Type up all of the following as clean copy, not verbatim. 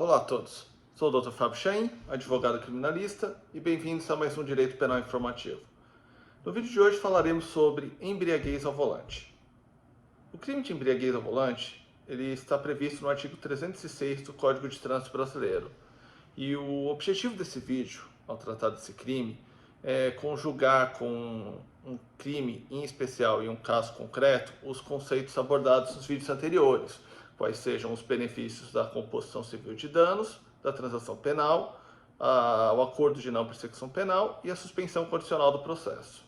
Olá a todos, sou o Dr. Fábio Chain, advogado criminalista, e bem-vindos a mais um Direito Penal Informativo. No vídeo de hoje falaremos sobre embriaguez ao volante. O crime de embriaguez ao volante ele está previsto no artigo 306 do Código de Trânsito Brasileiro. E o objetivo desse vídeo, ao tratar desse crime, é conjugar com um crime em especial e um caso concreto os conceitos abordados nos vídeos anteriores, quais sejam os benefícios da composição civil de danos, da transação penal, o acordo de não persecução penal e a suspensão condicional do processo.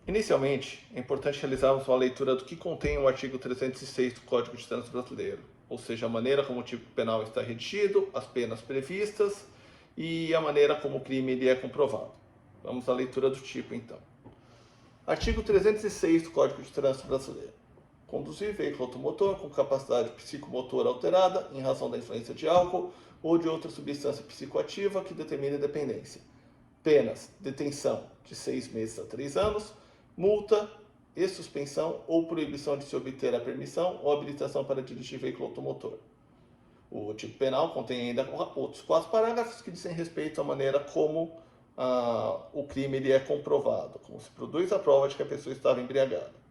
Inicialmente, é importante realizarmos uma leitura do que contém o artigo 306 do Código de Trânsito Brasileiro, ou seja, a maneira como o tipo penal está redigido, as penas previstas e a maneira como o crime ele é comprovado. Vamos à leitura do tipo, então. Artigo 306 do Código de Trânsito Brasileiro. Conduzir veículo automotor com capacidade psicomotora alterada em razão da influência de álcool ou de outra substância psicoativa que determine dependência. Penas: detenção de 6 meses a 3 anos, multa e suspensão ou proibição de se obter a permissão ou habilitação para dirigir veículo automotor. O tipo penal contém ainda outros 4 parágrafos que dizem respeito à maneira como o crime ele é comprovado, como se produz a prova de que a pessoa estava embriagada.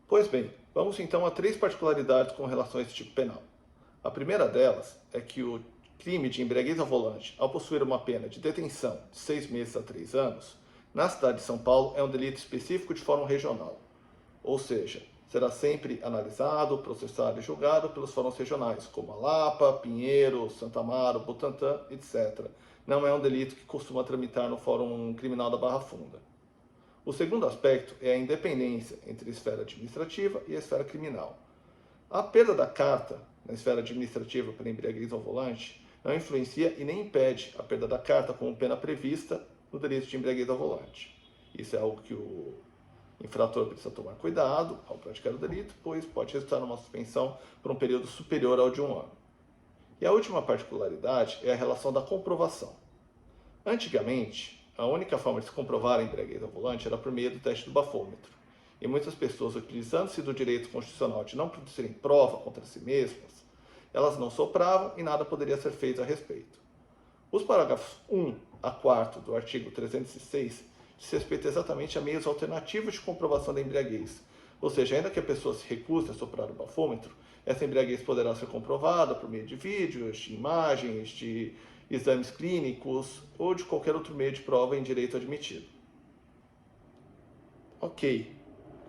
Pois bem, vamos então a 3 particularidades com relação a esse tipo penal. A primeira delas é que o crime de embriaguez ao volante, ao possuir uma pena de detenção de 6 meses a 3 anos, na cidade de São Paulo é um delito específico de fórum regional. Ou seja, será sempre analisado, processado e julgado pelos fóruns regionais, como a Lapa, Pinheiro, Santa Amaro, Butantã, etc. Não é um delito que costuma tramitar no Fórum Criminal da Barra Funda. O segundo aspecto é a independência entre a esfera administrativa e a esfera criminal. A perda da carta na esfera administrativa pela embriaguez ao volante não influencia e nem impede a perda da carta como pena prevista no delito de embriaguez ao volante. Isso é algo que o infrator precisa tomar cuidado ao praticar o delito, pois pode resultar numa suspensão por um período superior ao de 1 ano. E a última particularidade é a relação da comprovação. Antigamente, a única forma de se comprovar a embriaguez ao volante era por meio do teste do bafômetro. E muitas pessoas, utilizando-se do direito constitucional de não produzirem prova contra si mesmas, elas não sopravam e nada poderia ser feito a respeito. Os parágrafos 1 a 4 do artigo 306 diz respeito exatamente a meios alternativos de comprovação da embriaguez. Ou seja, ainda que a pessoa se recuse a soprar o bafômetro, essa embriaguez poderá ser comprovada por meio de vídeos, de imagens, de exames clínicos ou de qualquer outro meio de prova em direito admitido. Ok,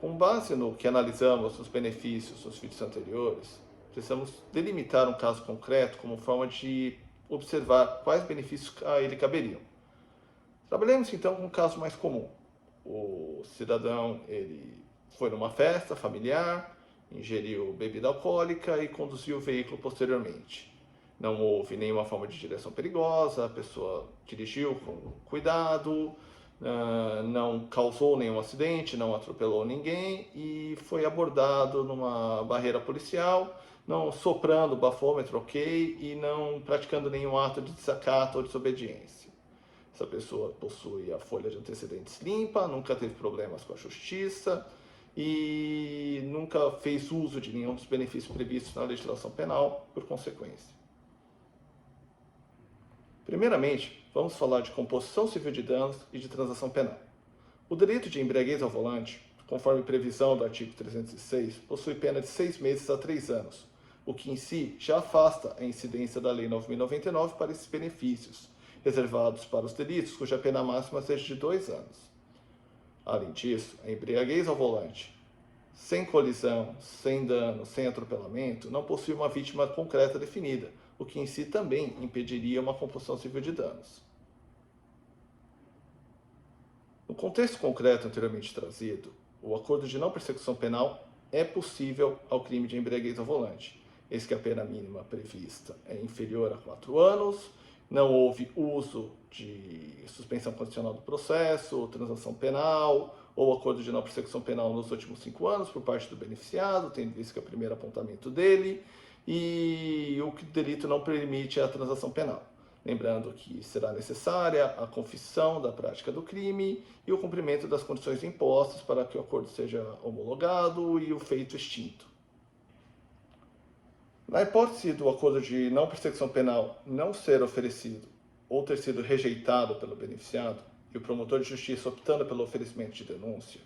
com base no que analisamos nos benefícios dos vídeos anteriores, precisamos delimitar um caso concreto como forma de observar quais benefícios a ele caberiam. Trabalhemos então com um caso mais comum. O cidadão ele foi numa festa familiar, ingeriu bebida alcoólica e conduziu o veículo posteriormente. Não houve nenhuma forma de direção perigosa, a pessoa dirigiu com cuidado, não causou nenhum acidente, não atropelou ninguém e foi abordado numa barreira policial, não soprando o bafômetro, ok, e não praticando nenhum ato de desacato ou desobediência. Essa pessoa possui a folha de antecedentes limpa, nunca teve problemas com a justiça e nunca fez uso de nenhum dos benefícios previstos na legislação penal por consequência. Primeiramente, vamos falar de composição civil de danos e de transação penal. O delito de embriaguez ao volante, conforme previsão do artigo 306, possui pena de 6 meses a 3 anos, o que em si já afasta a incidência da Lei 9.099 para esses benefícios, reservados para os delitos cuja pena máxima seja de 2 anos. Além disso, a embriaguez ao volante, sem colisão, sem dano, sem atropelamento, não possui uma vítima concreta definida, o que em si também impediria uma composição civil de danos. No contexto concreto anteriormente trazido, o acordo de não persecução penal é possível ao crime de embriaguez ao volante, eis que a pena mínima prevista é inferior a 4 anos, não houve uso de suspensão condicional do processo, transação penal, ou acordo de não persecução penal nos últimos 5 anos por parte do beneficiado, tendo visto que é o primeiro apontamento dele, e o delito não permite a transação penal. Lembrando que será necessária a confissão da prática do crime e o cumprimento das condições impostas para que o acordo seja homologado e o feito extinto. Na hipótese do acordo de não persecução penal não ser oferecido ou ter sido rejeitado pelo beneficiado e o promotor de justiça optando pelo oferecimento de denúncia,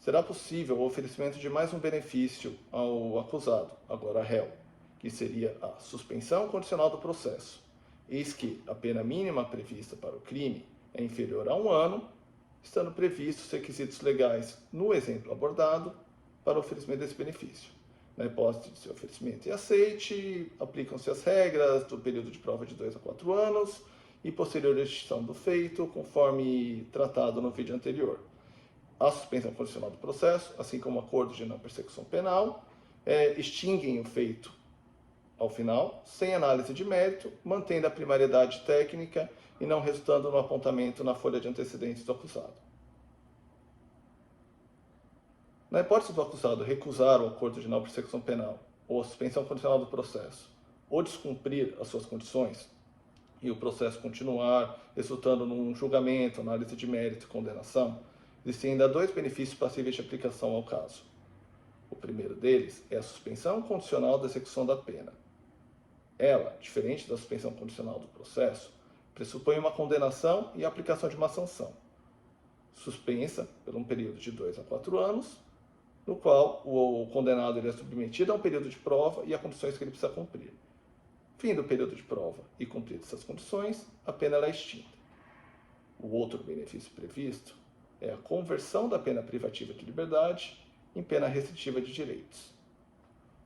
será possível o oferecimento de mais um benefício ao acusado, agora réu, que seria a suspensão condicional do processo, eis que a pena mínima prevista para o crime é inferior a 1 ano, estando previstos os requisitos legais no exemplo abordado para o oferecimento desse benefício. Na hipótese de seu oferecimento e aceite, aplicam-se as regras do período de prova de 2 a 4 anos e posterior extinção do feito, conforme tratado no vídeo anterior. A suspensão condicional do processo, assim como o acordo de não persecução penal, extinguem o feito ao final, sem análise de mérito, mantendo a primariedade técnica e não resultando no apontamento na folha de antecedentes do acusado. Na hipótese do acusado recusar o acordo de não persecução penal ou a suspensão condicional do processo, ou descumprir as suas condições, e o processo continuar resultando num julgamento, análise de mérito e condenação, existem ainda 2 benefícios passíveis de aplicação ao caso. O primeiro deles é a suspensão condicional da execução da pena. Ela, diferente da suspensão condicional do processo, pressupõe uma condenação e a aplicação de uma sanção, suspensa por um período de 2 a 4 anos, no qual o condenado é submetido a um período de prova e a condições que ele precisa cumprir. Fim do período de prova e cumpridas essas condições, a pena é extinta. O outro benefício previsto é a conversão da pena privativa de liberdade em pena restritiva de direitos.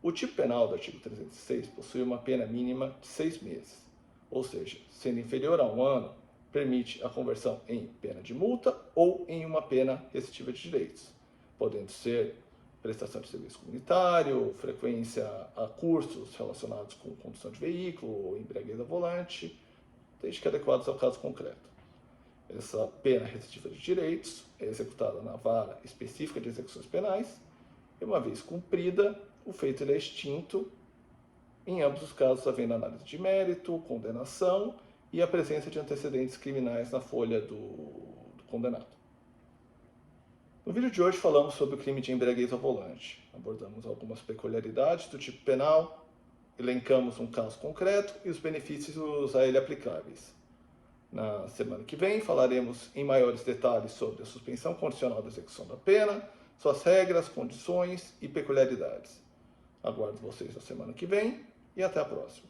O tipo penal do artigo 306 possui uma pena mínima de 6 meses, ou seja, sendo inferior a 1 ano, permite a conversão em pena de multa ou em uma pena restritiva de direitos, podendo ser prestação de serviço comunitário, frequência a cursos relacionados com condução de veículo ou embriaguez ao volante, desde que adequados ao caso concreto. Essa pena restritiva de direitos é executada na vara específica de execuções penais e, uma vez cumprida, o feito é extinto, em ambos os casos havendo análise de mérito, condenação e a presença de antecedentes criminais na folha do condenado. No vídeo de hoje falamos sobre o crime de embriaguez ao volante. Abordamos algumas peculiaridades do tipo penal, elencamos um caso concreto e os benefícios a ele aplicáveis. Na semana que vem falaremos em maiores detalhes sobre a suspensão condicional da execução da pena, suas regras, condições e peculiaridades. Aguardo vocês na semana que vem e até a próxima.